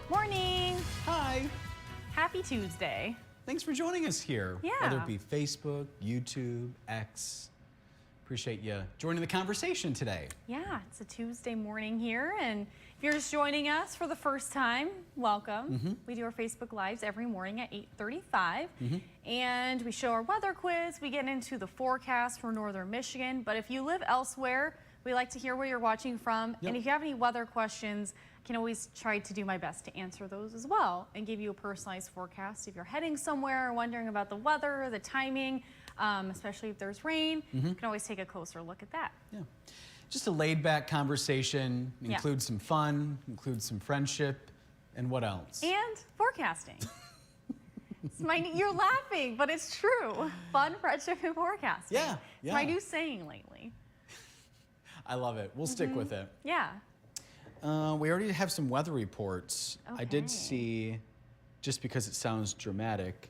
Morning. Hi. Happy Tuesday. Thanks for joining us here. Yeah. Whether it be Facebook, YouTube, X. Appreciate you joining the conversation today. Yeah, it's a Tuesday morning here, and if you're just joining us for the first time, welcome. We do our Facebook Lives every morning at 8:35, and we show our weather quiz. We get into the forecast for northern Michigan, but if you live elsewhere, we like to hear where you're watching from, and if you have any weather questions, I can always try to do my best to answer those as well and give you a personalized forecast. If you're heading somewhere or wondering about the weather, the timing, especially if there's rain, you can always take a closer look at that. Yeah. Just a laid-back conversation, include some fun, include some friendship, and what else? And forecasting. You're laughing, but it's true. Fun, friendship, and forecasting. Yeah. It's my new saying lately. I love it. We'll stick with it. Yeah. We already have some weather reports. I did Okay. see, just because it sounds dramatic,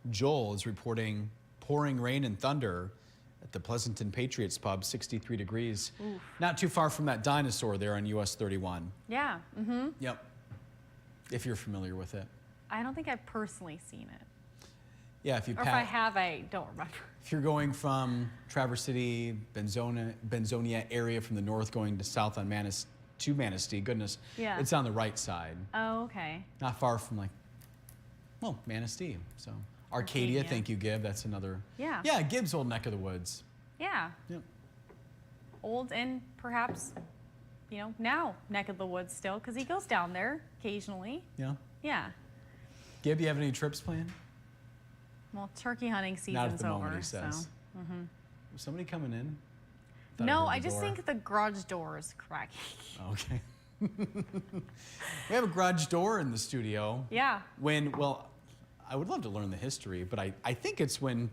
Joel is reporting pouring rain and thunder at the Pleasanton Patriots pub, 63 degrees. Oof. Not too far from that dinosaur there on US 31. Yeah. Yep. If you're familiar with it. I don't think I've personally seen it. Yeah, if you Or if I have, I don't remember. If you're going from Traverse City, Benzonia area from the north going to south on Manistee, goodness, it's on the right side. Oh, okay. Not far from Manistee. So Arcadia, thank you, Gib. That's another. Yeah. Yeah, Gib's old neck of the woods. Yeah. Yep. Old and perhaps, now neck of the woods still, because he goes down there occasionally. Yeah. Yeah. Gib, you have any trips planned? Well, turkey hunting season's Not at the over. moment, he says. Was somebody coming in? Thought No, heard I the just door. think the garage door is cracking. Okay. We have a garage door in the studio. Yeah. I would love to learn the history, but I think it's when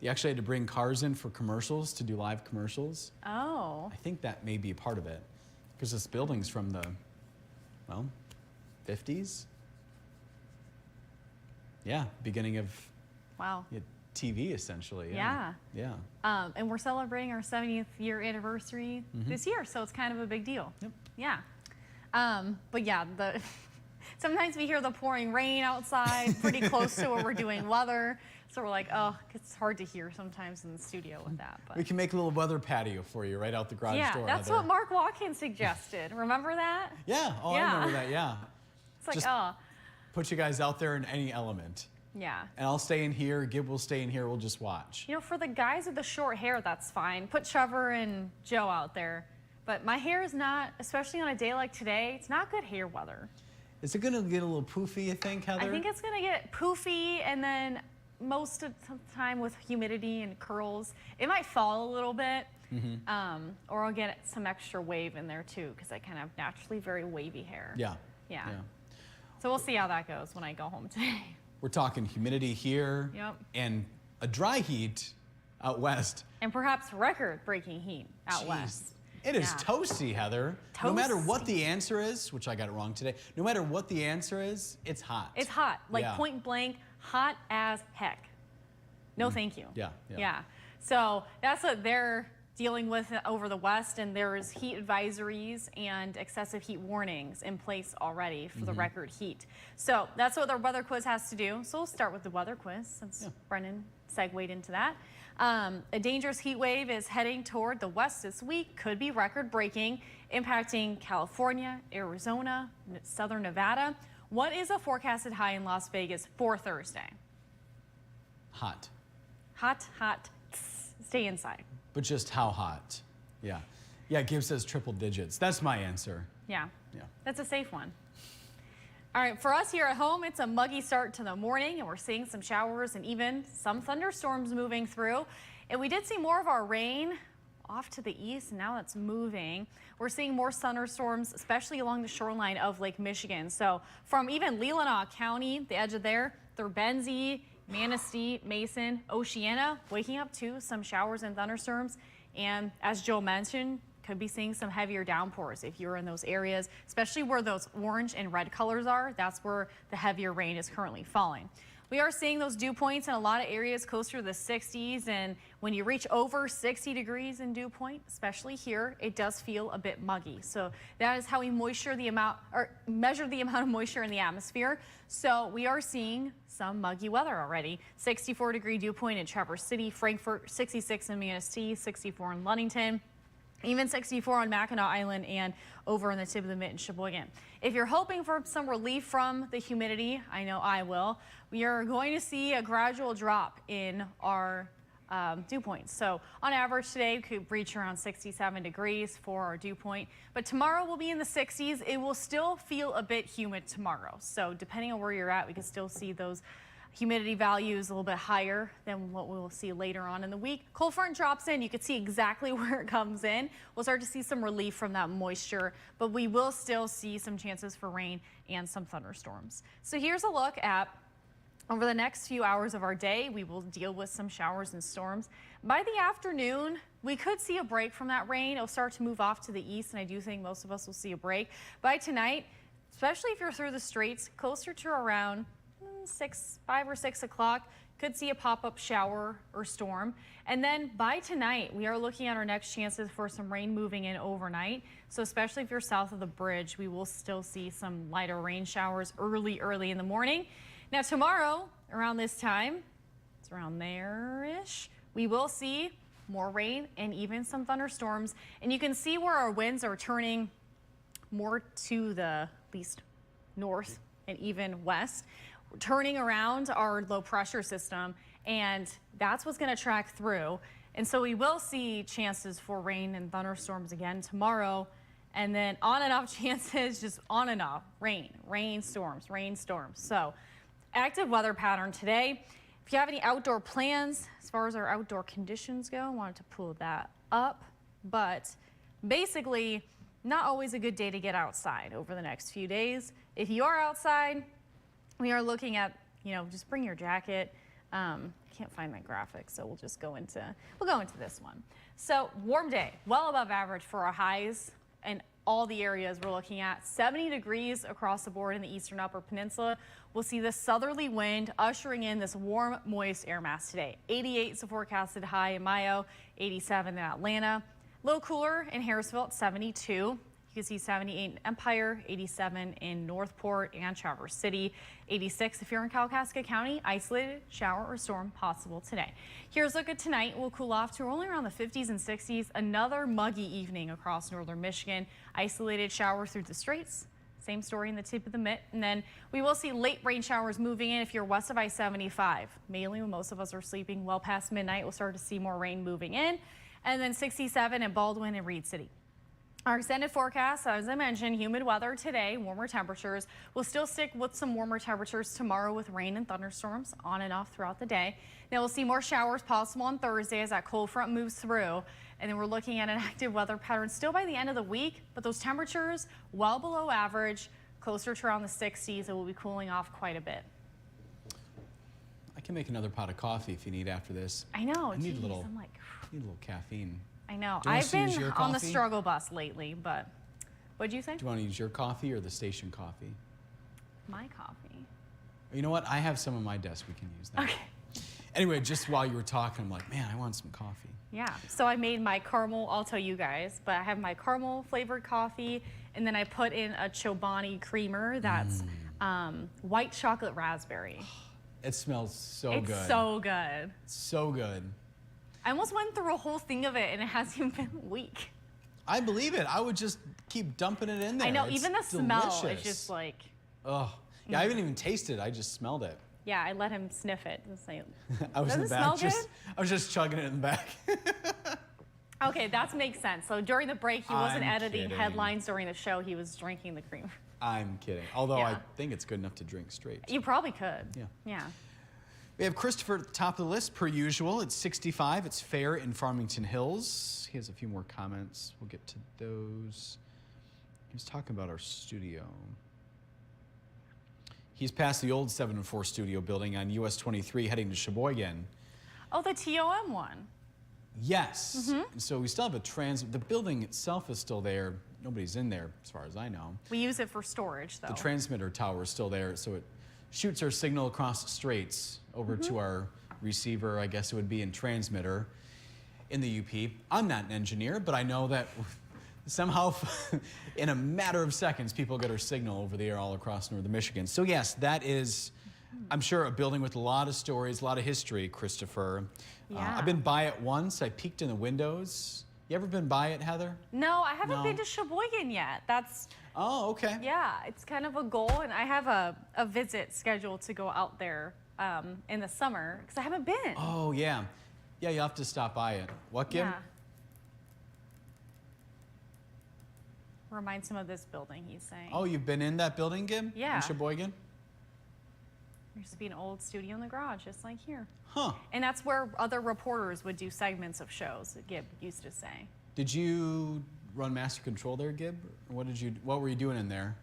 you actually had to bring cars in for commercials, to do live commercials. Oh. I think that may be a part of it, because this building's from the, 50s? Yeah, beginning of Wow. TV, essentially. Yeah. Yeah. And we're celebrating our 70th year anniversary this year, so it's kind of a big deal. Yep. Yeah. But yeah, sometimes we hear the pouring rain outside, pretty close to where we're doing weather. So we're like, oh, it's hard to hear sometimes in the studio with that. But We can make a little weather patio for you right out the garage door. That's Heather. what Mark Watkins suggested. Remember that? Yeah. Oh, Yeah. I remember that. Yeah. It's like, Just oh, put you guys out there in any element. yeah. And I'll stay in here. Gib will stay in here. We'll just watch. For the guys with the short hair, that's fine. Put Trevor and Joe out there. But my hair is not, especially on a day like today, it's not good hair weather. Is it going to get a little poofy, you think, Heather? I think it's going to get poofy, and then most of the time with humidity and curls, it might fall a little bit. Or I'll get some extra wave in there too, because I kind of have naturally very wavy hair. Yeah. Yeah. So we'll see how that goes when I go home today. We're talking humidity here and a dry heat out west. And perhaps record-breaking heat out Jeez. west. It is toasty, Heather. No matter what the answer is, which I got it wrong today, no matter what the answer is, it's hot. It's hot, point blank, hot as heck. No, thank you. Yeah. So that's what they're dealing with over the west, and there's heat advisories and excessive heat warnings in place already for the record heat. So that's what the weather quiz has to do. So we'll start with the weather quiz since Brennan segued into that. A dangerous heat wave is heading toward the west this week, could be record breaking, impacting California, Arizona, southern Nevada. What is a forecasted high in Las Vegas for Thursday? Hot. Hot. Stay inside. But just how hot? Yeah. Yeah, Gib says triple digits. That's my answer. Yeah. Yeah. That's a safe one. All right, for us here at home, it's a muggy start to the morning, and we're seeing some showers and even some thunderstorms moving through. And we did see more of our rain off to the east, and now that's moving. We're seeing more thunderstorms, especially along the shoreline of Lake Michigan. So from even Leelanau County, the edge of there, through Benzie, Manistee, Mason, Oceana, waking up to some showers and thunderstorms. And as Joe mentioned, could be seeing some heavier downpours if you're in those areas, especially where those orange and red colors are. That's where the heavier rain is currently falling. We are seeing those dew points in a lot of areas closer to the 60s. And when you reach over 60 degrees in dew point, especially here, it does feel a bit muggy. So that is how we measure the amount of moisture in the atmosphere. So we are seeing some muggy weather already. 64-degree dew point in Traverse City, Frankfort, 66 in Manistee, 64 in Ludington. Even 64 on Mackinac Island and over on the tip of the mitt in Sheboygan. If you're hoping for some relief from the humidity, I know I will, we are going to see a gradual drop in our dew points. So on average today, we could reach around 67 degrees for our dew point, but tomorrow will be in the 60s. It will still feel a bit humid tomorrow. So depending on where you're at, we can still see those humidity values a little bit higher than what we will see later on in the week. Cold front drops in. You can see exactly where it comes in. We'll start to see some relief from that moisture, but we will still see some chances for rain and some thunderstorms. So here's a look at over the next few hours of our day. We will deal with some showers and storms. By the afternoon, we could see a break from that rain. It'll start to move off to the east, and I do think most of us will see a break. By tonight, especially if you're through the straits, closer to around 5 or 6 o'clock, could see a pop-up shower or storm. And then by tonight, we are looking at our next chances for some rain moving in overnight. So especially if you're south of the bridge, we will still see some lighter rain showers early in the morning. Now tomorrow, around this time, it's around there-ish, we will see more rain and even some thunderstorms. And you can see where our winds are turning more to the least north and even west, turning around our low pressure system, and that's what's going to track through. And so we will see chances for rain and thunderstorms again tomorrow, and then on and off chances, just on and off, rain, storms. So active weather pattern today. If you have any outdoor plans, as far as our outdoor conditions go, I wanted to pull that up, but basically not always a good day to get outside over the next few days. If you are outside, we are looking at, just bring your jacket. Can't find my graphic, so we'll go into this one. So warm day, well above average for our highs in all the areas we're looking at. 70 degrees across the board in the eastern upper peninsula. We'll see this southerly wind ushering in this warm, moist air mass today. 88 is the forecasted high in Mayo, 87 in Atlanta. A little cooler in Harrisville at 72. You can see 78 in Empire, 87 in Northport and Traverse City, 86 if you're in Kalkaska County. Isolated shower or storm possible today. Here's a look at tonight. We'll cool off to only around the 50s and 60s. Another muggy evening across northern Michigan. Isolated shower through the straits. Same story in the tip of the mitt. And then we will see late rain showers moving in if you're west of I-75. Mainly when most of us are sleeping well past midnight, we'll start to see more rain moving in. And then 67 in Baldwin and Reed City. Our extended forecast, as I mentioned, humid weather today, warmer temperatures. We'll still stick with some warmer temperatures tomorrow with rain and thunderstorms on and off throughout the day. Then we'll see more showers possible on Thursday as that cold front moves through. And then we're looking at an active weather pattern still by the end of the week, but those temperatures well below average, closer to around the 60s. It will be cooling off quite a bit. I can make another pot of coffee if you need after this. I know. I need a little I'm like, need a little caffeine. I know. Do you want I've us to use been your on the coffee? struggle bus lately, but what'd you say? Do you want to use your coffee or the station coffee? My coffee. You know what? I have some on my desk. We can use that. Okay. Anyway, just while you were talking, I'm like, man, I want some coffee. Yeah. So I made my caramel, I'll tell you guys, but I have my caramel flavored coffee, and then I put in a Chobani creamer that's white chocolate raspberry. It smells so good. It's so good. So good. I almost went through a whole thing of it, and it hasn't been a week. I believe it. I would just keep dumping it in there. I know. It's even the smell is delicious. just like. Oh, yeah. I haven't even tasted it. I just smelled it. Yeah, I let him sniff it. It's like, I was does in the it back. smell good? I was just chugging it in the back. Okay, that makes sense. So during the break, he wasn't I'm editing kidding. headlines during the show. He was drinking the cream. I'm kidding. Although I Yeah. think it's good enough to drink straight. You probably could. Yeah. Yeah. We have Christopher at the top of the list, per usual. It's 65. It's fair in Farmington Hills. He has a few more comments. We'll get to those. He was talking about our studio. He's past the old 7-4 studio building on US 23 heading to Sheboygan. Oh, the TOM one. Yes. And so we still have the building itself is still there. Nobody's in there as far as I know. We use it for storage, though. The transmitter tower is still there, so it shoots our signal across the straits over to our receiver, I guess it would be, and transmitter in the UP. I'm not an engineer, but I know that somehow in a matter of seconds, people get our signal over the air all across northern Michigan. So yes, that is, I'm sure, a building with a lot of stories, a lot of history, Christopher. Yeah. I've been by it once. I peeked in the windows. You ever been by it, Heather? No, I haven't No. been to Sheboygan yet. That's, Oh, okay. yeah, it's kind of a goal, and I have a visit scheduled to go out there in the summer because I haven't been. Oh, yeah. Yeah, you'll have to stop by it. What, Kim? Yeah. Reminds him of this building, he's saying. Oh, you've been in that building, Gib? Yeah. In Sheboygan? There used to be an old studio in the garage, just like here. Huh. And that's where other reporters would do segments of shows, Gib used to say. Did you run master control there, Gib? Or what were you doing in there?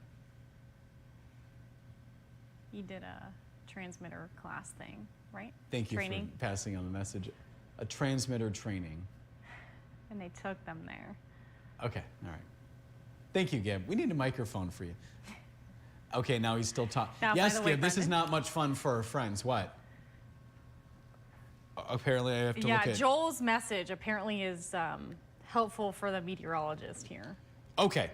He did a transmitter class thing, right? Thank you Training. for passing on the message. A transmitter training. And they took them there. Okay, all right. Thank you, Gib. We need a microphone for you. Okay, now he's still talking. Now, by Yes, the way, Gib, this is Brendan. not much fun for our friends. What? Apparently I have to Yeah, look at... Joel's message apparently is helpful for the meteorologist here. Okay.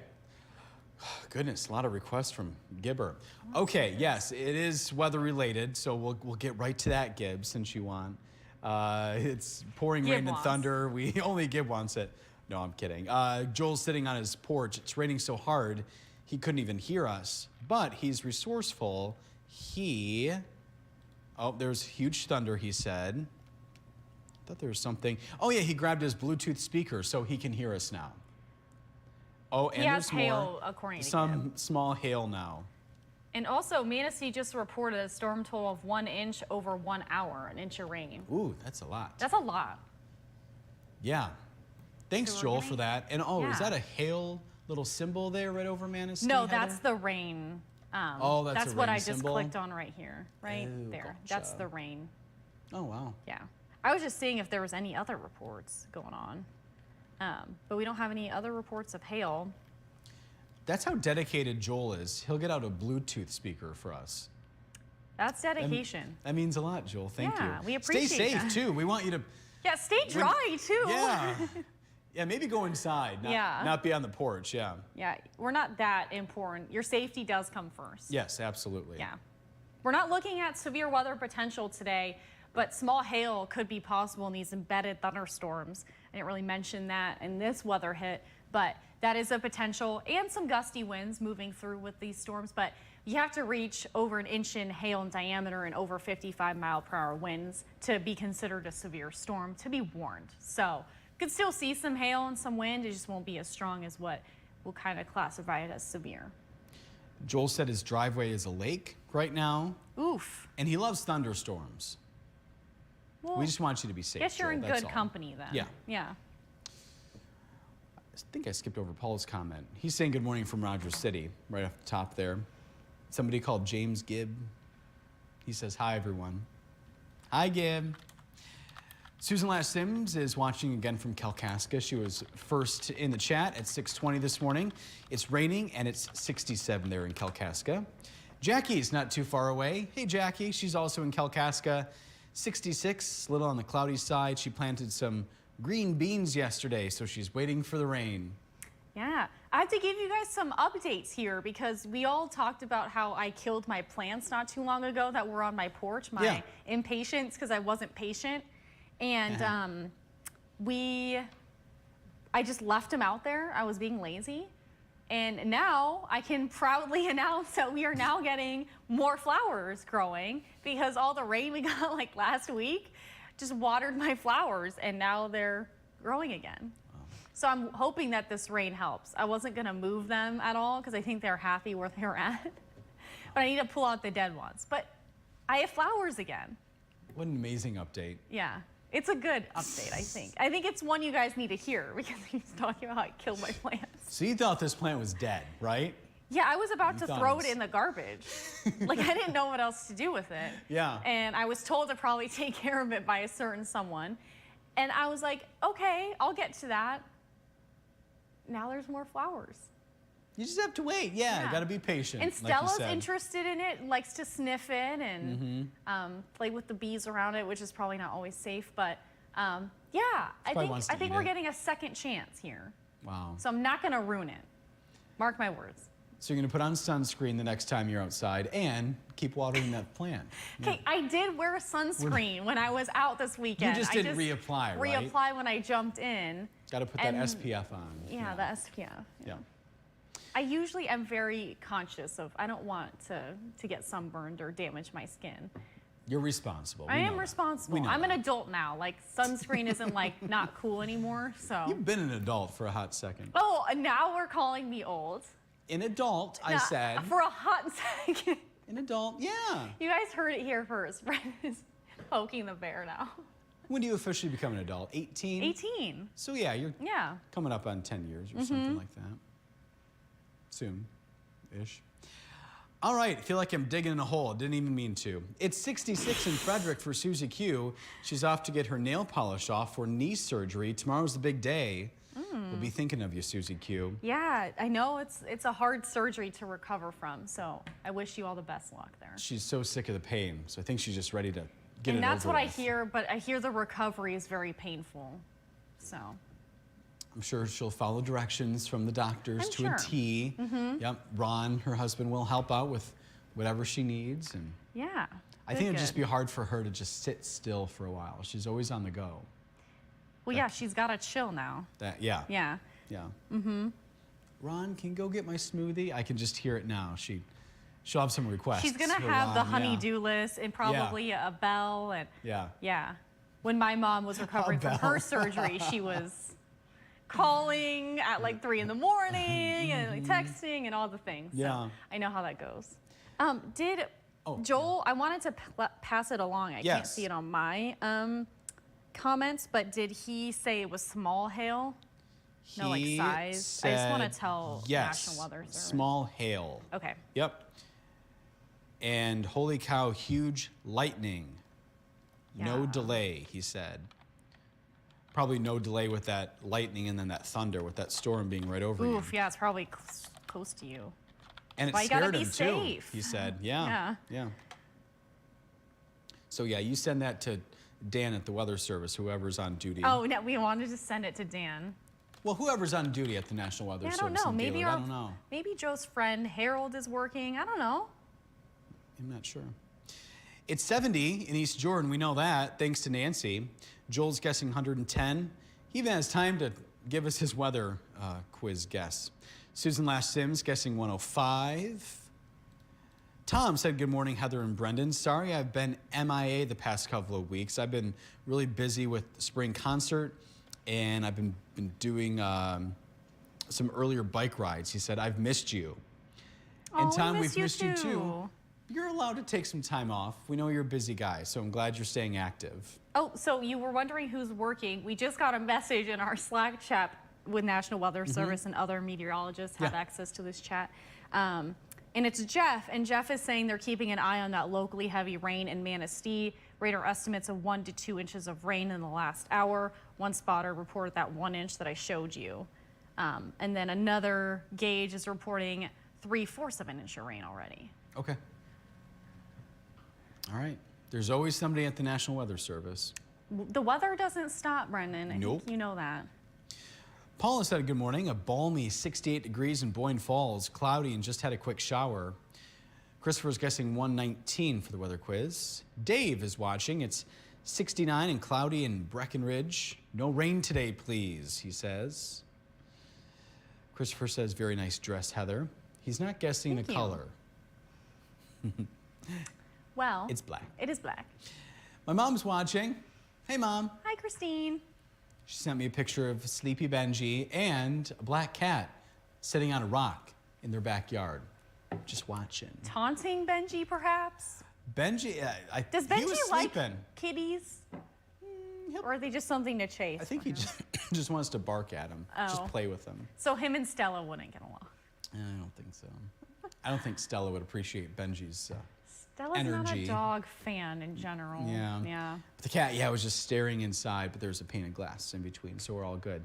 Goodness, a lot of requests from Gibber. Okay, yes, it is weather related, so we'll get right to that, Gib, since you want. It's pouring Gib rain and wants. thunder. Only Gib wants it. No, I'm kidding. Joel's sitting on his porch. It's raining so hard he couldn't even hear us, but he's resourceful. Oh, there's huge thunder, he said. I thought there was something. Oh yeah, he grabbed his Bluetooth speaker so he can hear us now. Oh, and He has there's hail, more. according to Some Gib. small hail now. And also, Manistee just reported a storm total of 1 inch over 1 hour, an inch of rain. Ooh, that's a lot. That's a lot. Yeah. Thanks, So we're Joel, getting- for that. And oh, is Yeah. that a hail little symbol there right over Manistee? No, Heather? that's the rain. Oh, that's a what rain I just symbol? clicked on right here, right Oh, there. That's gotcha. the rain. Oh, wow. Yeah. I was just seeing if there was any other reports going on. But we don't have any other reports of hail. That's how dedicated Joel is. He'll get out a Bluetooth speaker for us. That's dedication. That means a lot, Joel. Thank you. Yeah, we appreciate Stay safe, that. too. We want you to... Yeah, stay dry too. Yeah. Yeah, maybe go inside, Yeah. not be on the porch, yeah. Yeah, we're not that important. Your safety does come first. Yes, absolutely. Yeah. We're not looking at severe weather potential today, but small hail could be possible in these embedded thunderstorms. I didn't really mention that in this weather hit, but that is a potential, and some gusty winds moving through with these storms, but you have to reach over 1 inch in hail in diameter and over 55-mile-per-hour winds to be considered a severe storm, to be warned. So you could still see some hail and some wind, it just won't be as strong as what we'll kind of classify it as severe. Joel said his driveway is a lake right now, Oof. and he loves thunderstorms. Well, We just want you to be safe, guess you're Joel, in that's good all. company then. Yeah. Yeah. I think I skipped over Paul's comment. He's saying good morning from Rogers City, right off the top there. Somebody called James Gibb. He says, hi, everyone. Hi, Gibb. Susan Lash Sims is watching again from Kalkaska. She was first in the chat at 6:20 this morning. It's raining and it's 67 there in Kalkaska. Jackie's not too far away. Hey, Jackie. She's also in Kalkaska. 66, a little on the cloudy side. She planted some green beans yesterday, so she's waiting for the rain. Yeah, I have to give you guys some updates here because we all talked about how I killed my plants not too long ago that were on my porch, my Yeah. impatience because I wasn't patient. And I just left them out there. I was being lazy. And now I can proudly announce that we are now getting more flowers growing because all the rain we got like last week just watered my flowers and now they're growing again. So I'm hoping that this rain helps. I wasn't gonna move them at all because I think they're happy where they're at. But I need to pull out the dead ones. But I have flowers again. What an amazing update. Yeah, it's a good update, I think. I think it's one you guys need to hear because he's talking about how I killed my plants. So you thought this plant was dead, right? Yeah, I was about You to thought throw it was- it in the garbage. Like I didn't know what else to do with it. Yeah. And I was told to probably take care of it by a certain someone. And I was like, okay, I'll get to that. Now there's more flowers. You just have to wait. Yeah, you got to be patient. And like you Stella's said. interested in it, likes to sniff it and play with the bees around it, which is probably not always safe. But yeah, I think we're getting a second chance here. Wow. So I'm not going to ruin it. Mark my words. So you're going to put on sunscreen the next time you're outside and keep watering that plant. Hey, I did wear sunscreen when I was out this weekend. You just didn't reapply, right? Reapply when I jumped in. Got to put that SPF on. Yeah, the SPF. Yeah. I usually am very conscious of, I don't want to get sunburned or damage my skin. You're responsible. I am responsible. I'm an adult now. Like, sunscreen isn't like not cool anymore, so. You've been an adult for a hot second. Oh, and now we're calling me old. An adult, I said. For a hot second. An adult, yeah. You guys heard it here first. Brett is poking the bear now. When do you officially become an adult? 18? 18. So yeah, you're coming up on 10 years or something like that. Soon-ish. All right, I feel like I'm digging in a hole. Didn't even mean to. It's 66 in Frederick for Susie Q. She's off to get her nail polish off for knee surgery. Tomorrow's the big day. We'll be thinking of you, Susie Q. Yeah, I know it's a hard surgery to recover from, so I wish you all the best luck there. She's so sick of the pain, so I think she's just ready to get it over with. And that's what I hear, but I hear the recovery is very painful, so. I'm sure she'll follow directions from the doctors to a T. Yep, Ron, her husband, will help out with whatever she needs. And yeah. I think it'd just be hard for her to just sit still for a while. She's always on the go. Well, yeah, she's got to chill now. Yeah. Yeah. Yeah. Ron, can you go get my smoothie? I can just hear it now. She'll have some requests. She's going to have the honey-do list and probably a bell. And yeah. When my mom was recovering from her surgery, she was calling at like 3 in the morning and like texting and all the things. So I know how that goes. Joel, I wanted to pass it along. I can't see it on my comments, but did he say it was small hail? No, like size. I just want to tell National Weather Service. Small hail. Okay. Yep. And holy cow, huge lightning. No delay, he said. Probably no delay with that lightning and then that thunder with that storm being right over you. Oof, yeah, it's probably close to you. And it scared him too, he said. Yeah. So yeah, you send that to Dan at the Weather Service, whoever's on duty. Oh, no, we wanted to send it to Dan. Well, whoever's on duty at the National Weather Service. I don't know. I don't know. Maybe Joe's friend Harold is working. I don't know. I'm not sure. It's 70 in East Jordan. We know that, thanks to Nancy. Joel's guessing 110. He even has time to give us his weather quiz guess. Susan Lash Sims guessing 105. Tom said, good morning, Heather and Brendan. Sorry, I've been MIA the past couple of weeks. I've been really busy with the spring concert, and I've been doing some earlier bike rides. He said, I've missed you. And Tom, we've missed you too. You're allowed to take some time off. We know you're a busy guy, so I'm glad you're staying active. Oh, so you were wondering who's working. We just got a message in our Slack chat with National Weather Service, and other meteorologists have access to this chat. And it's Jeff, and Jeff is saying they're keeping an eye on that locally heavy rain in Manistee. Radar estimates of 1 to 2 inches of rain in the last hour. One spotter reported that 1 inch that I showed you. And then another gauge is reporting 3/4 of an inch of rain already. Okay. All right. There's always somebody at the National Weather Service. The weather doesn't stop, Brendan. Nope. I think you know that. Paula said, good morning. A balmy 68 degrees in Boyne Falls, cloudy and just had a quick shower. Christopher's guessing 119 for the weather quiz. Dave is watching. It's 69 and cloudy in Breckenridge. No rain today, please, he says. Christopher says, very nice dress, Heather. He's not guessing the color. Well, it's black. It is black. My mom's watching. Hey, Mom. Hi, Christine. She sent me a picture of Sleepy Benji and a black cat sitting on a rock in their backyard, just watching. Taunting Benji, perhaps? Benji, Does he was Benji like sleeping. kitties? Or are they just something to chase? I think he just wants to bark at him, just play with him. So him and Stella wouldn't get along? I don't think so. I don't think Stella would appreciate Benji's Stella's energy. not a dog fan in general. Yeah. But the cat, was just staring inside, but there's a pane of glass in between, so we're all good.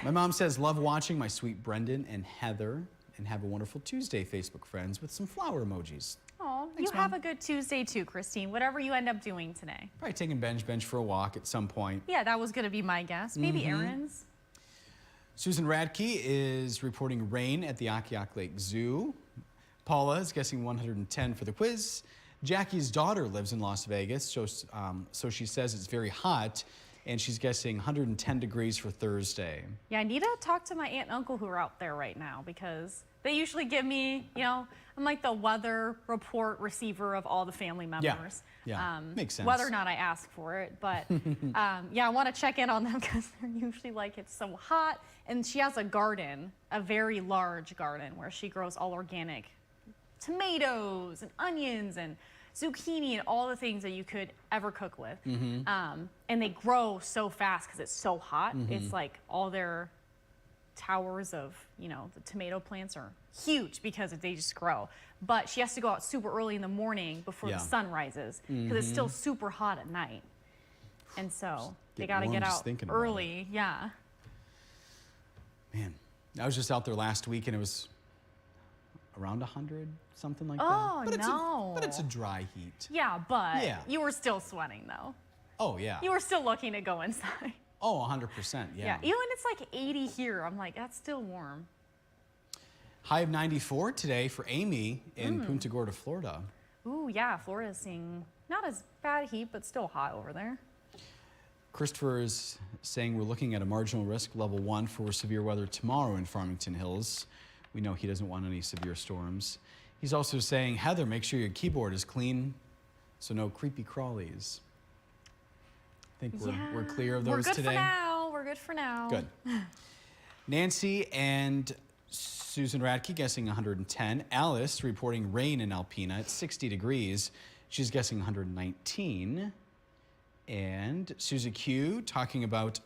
My mom says, love watching my sweet Brendan and Heather. and have a wonderful Tuesday, Facebook friends, with some flower emojis. Oh, Thanks, you have Mom. a good Tuesday too, Christine, whatever you end up doing today. Probably taking Benj for a walk at some point. Yeah, that was going to be my guess. Maybe errands. Susan Radke is reporting rain at the Akiak Lake Zoo. Paula is guessing 110 for the quiz. Jackie's daughter lives in Las Vegas, so she says it's very hot, and she's guessing 110 degrees for Thursday. Yeah, I need to talk to my aunt and uncle who are out there right now because they usually give me, I'm like the weather report receiver of all the family members. Yeah, makes sense. Whether or not I ask for it, but yeah, I want to check in on them because they're usually like, it's so hot. And she has a garden, a very large garden where she grows all organic tomatoes and onions and zucchini and all the things that you could ever cook with. And they grow so fast because it's so hot. It's like all their towers of, the tomato plants are huge because they just grow. But she has to go out super early in the morning before the sun rises because it's still super hot at night. And so they got to get out early. Yeah. Man, I was just out there last week and it was around 100, something like Oh, that. no. But it's a dry heat. Yeah, but Yeah. you were still sweating though. Oh, yeah. You were still looking to go inside. Oh, 100%, yeah. Even when it's like 80 here, I'm like, that's still warm. High of 94 today for Amy in Punta Gorda, Florida. Ooh, yeah, Florida's seeing not as bad heat, but still hot over there. Christopher is saying we're looking at a marginal risk level 1 for severe weather tomorrow in Farmington Hills. We know he doesn't want any severe storms. He's also saying, Heather, make sure your keyboard is clean so no creepy crawlies. I think we're clear of those today. We're good for now. We're good for now. Good. Nancy and Susan Radke guessing 110. Alice reporting rain in Alpena at 60 degrees. She's guessing 119. And Susie Q talking about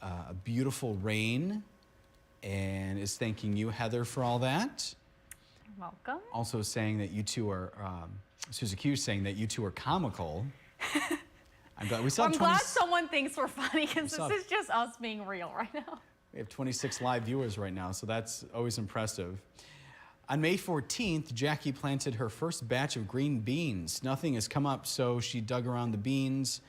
a beautiful rain and is thanking you, Heather, for all that. You're welcome. Also saying that you two are, Susie Q saying that you two are comical. I'm glad someone thinks we're funny because this is just us being real right now. We have 26 live viewers right now, so that's always impressive. On May 14th, Jackie planted her first batch of green beans. Nothing has come up, so she dug around the beans,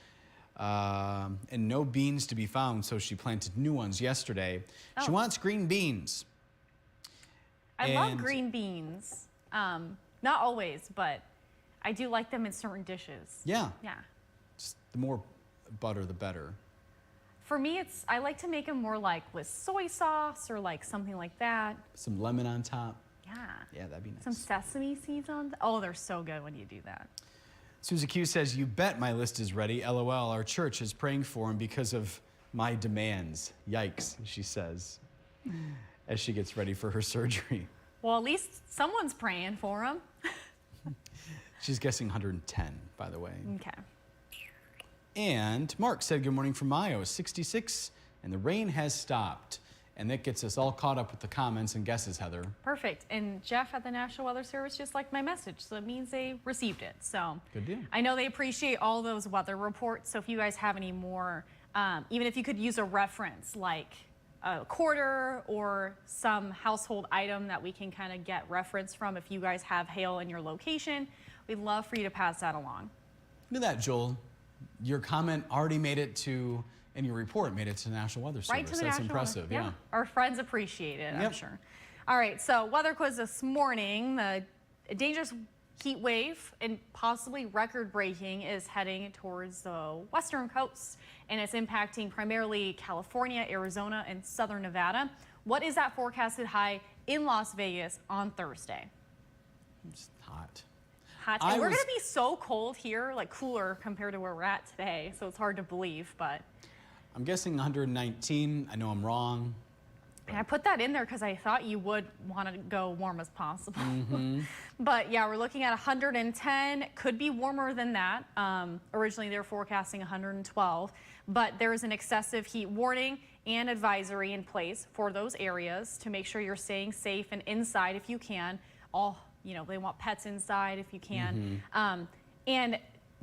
and no beans to be found, so she planted new ones yesterday. She wants green beans. I love green beans. Not always, but I do like them in certain dishes. Yeah. Yeah. Just the more butter, the better. For me, I like to make them more like with soy sauce or like something like that. Some lemon on top. Yeah. Yeah, that'd be nice. Some sesame seeds on. Oh, they're so good when you do that. Susie Q says, you bet my list is ready. LOL, our church is praying for him because of my demands. Yikes, she says, as she gets ready for her surgery. Well, at least someone's praying for him. She's guessing 110, by the way. Okay. And Mark said, good morning from Mayo, 66, and the rain has stopped. And that gets us all caught up with the comments and guesses, Heather. Perfect. And Jeff at the National Weather Service just liked my message, so it means they received it. So good deal. I know they appreciate all those weather reports. So if you guys have any more, even if you could use a reference like a quarter or some household item that we can kind of get reference from if you guys have hail in your location, we'd love for you to pass that along. Look at that, Joel. Your comment already made it to, and your report made it to the National Weather Service. Right to the That's National impressive, Weather. yeah. Our friends appreciate it, I'm Yep. sure. All right, so weather quiz this morning. The dangerous heat wave and possibly record-breaking is heading towards the western coast, and it's impacting primarily California, Arizona, and southern Nevada. What is that forecasted high in Las Vegas on Thursday? It's hot. Hot. And we're going to be so cold here, like cooler compared to where we're at today, so it's hard to believe, but... I'm guessing 119. I know I'm wrong. And I put that in there because I thought you would want to go warm as possible. But yeah, we're looking at 110. Could be warmer than that. Originally, they were forecasting 112. But there is an excessive heat warning and advisory in place for those areas to make sure you're staying safe and inside if you can. They want pets inside if you can. And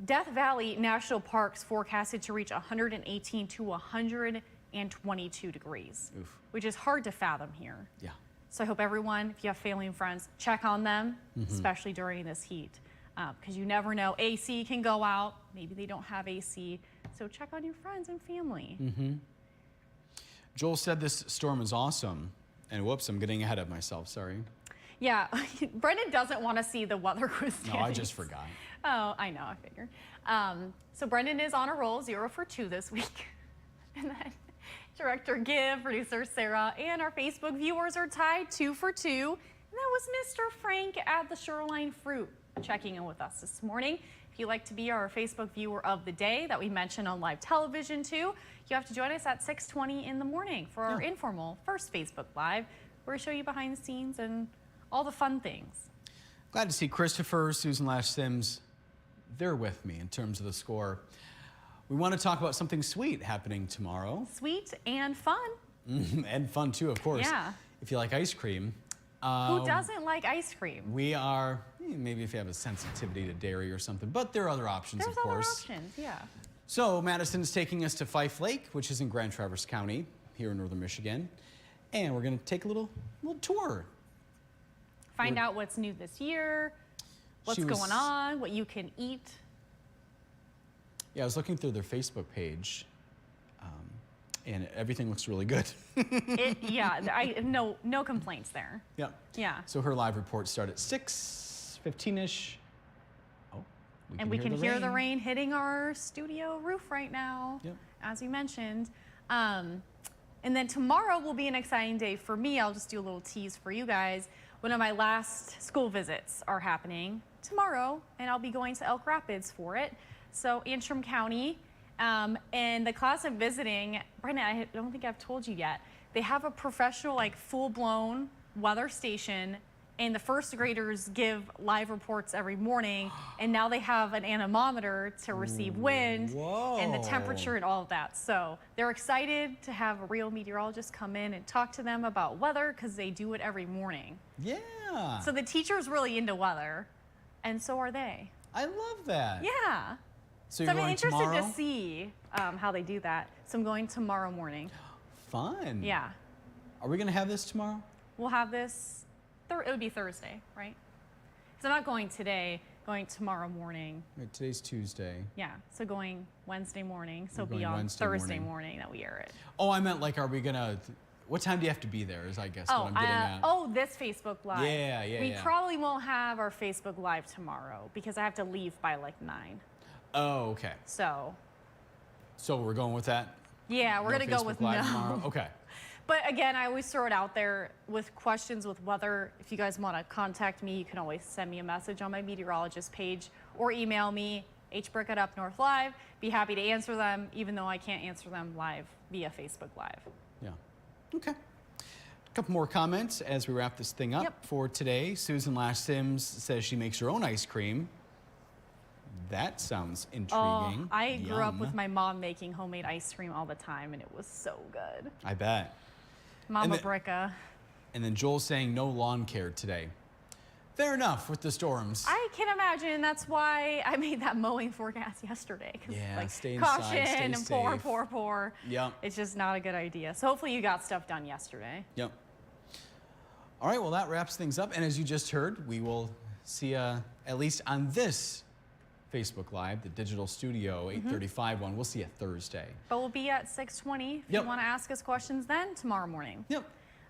Death Valley National Park's forecasted to reach 118 to 122 degrees, which is hard to fathom here. Yeah. So I hope everyone, if you have family and friends, check on them, especially during this heat. Because you never know, AC can go out. Maybe they don't have AC. So check on your friends and family. Joel said this storm is awesome. And whoops, I'm getting ahead of myself, sorry. Yeah, Brendan doesn't want to see the weather crew standings. No, I just forgot. Oh, I know, I figured. So Brendan is on a roll, 0 for 2 this week. And then Director Gibb, producer Sarah, and our Facebook viewers are tied 2 for 2. And that was Mr. Frank at the Shoreline Fruit checking in with us this morning. If you'd like to be our Facebook viewer of the day that we mentioned on live television too, you have to join us at 6:20 in the morning for our informal first Facebook Live, where we show you behind the scenes and all the fun things. Glad to see Christopher, Susan Lash Sims, they're with me in terms of the score. We want to talk about something sweet happening tomorrow. Sweet and fun. And fun too, of course. Yeah. If you like ice cream. Who doesn't like ice cream? We are, maybe if you have a sensitivity to dairy or something, but there are other options, There's of course. other options, yeah. So Madison's taking us to Fife Lake, which is in Grand Traverse County, here in northern Michigan. And we're going to take a little tour. Find out what's new this year, what's going on, what you can eat. Yeah, I was looking through their Facebook page, and everything looks really good. No complaints there. Yeah. Yeah. So her live reports start at 6:15-ish. Oh, we can hear the rain hitting our studio roof right now, as you mentioned. And then tomorrow will be an exciting day for me. I'll just do a little tease for you guys. One of my last school visits are happening tomorrow, and I'll be going to Elk Rapids for it. So Antrim County, and the class I'm visiting, Brendan, I don't think I've told you yet, they have a professional, like full-blown weather station, and the first graders give live reports every morning, and now they have an anemometer to receive wind and the temperature and all of that. So they're excited to have a real meteorologist come in and talk to them about weather because they do it every morning. Yeah. So the teacher's really into weather, and so are they. I love that. Yeah. So I'm interested to see how they do that. So I'm going tomorrow morning. Fun. Yeah. Are we going to have this tomorrow? We'll have this, it would be Thursday, right? Because I'm not going today, going tomorrow morning. Right, today's Tuesday. Yeah, so going Wednesday morning. So We're it'll be going on Wednesday Thursday morning. morning that we air it. Oh, I meant like, are we going to, what time do you have to be there is I guess what I'm getting at. Oh, this Facebook Live. Yeah. We probably won't have our Facebook Live tomorrow because I have to leave by like 9. Oh, okay. So we're going with that? Yeah, we're going to go with no. Tomorrow? Okay. But again, I always throw it out there with questions with weather. If you guys want to contact me, you can always send me a message on my meteorologist page or email me, hbricka@upnorthlive. Be happy to answer them, even though I can't answer them live via Facebook Live. Yeah. Okay. A couple more comments as we wrap this thing up for today. Susan Lash Sims says she makes her own ice cream. That sounds intriguing. Oh, I grew up with my mom making homemade ice cream all the time, and it was so good. I bet. Mama Bricca. And then Joel's saying no lawn care today. Fair enough with the storms. I can imagine. That's why I made that mowing forecast yesterday. Yeah, like, stay inside, caution stay and safe. pour. Yep. It's just not a good idea. So hopefully you got stuff done yesterday. Yep. All right, well, that wraps things up. And as you just heard, we will see you at least on this Facebook Live, the digital studio, 8:35 one. We'll see you Thursday. But we'll be at 6:20 if you want to ask us questions then tomorrow morning. Yep.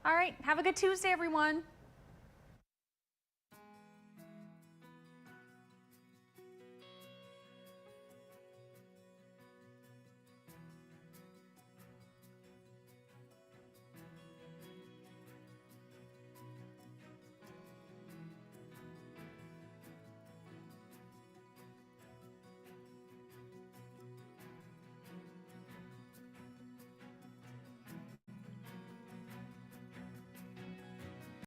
All right. Have a good Tuesday, everyone.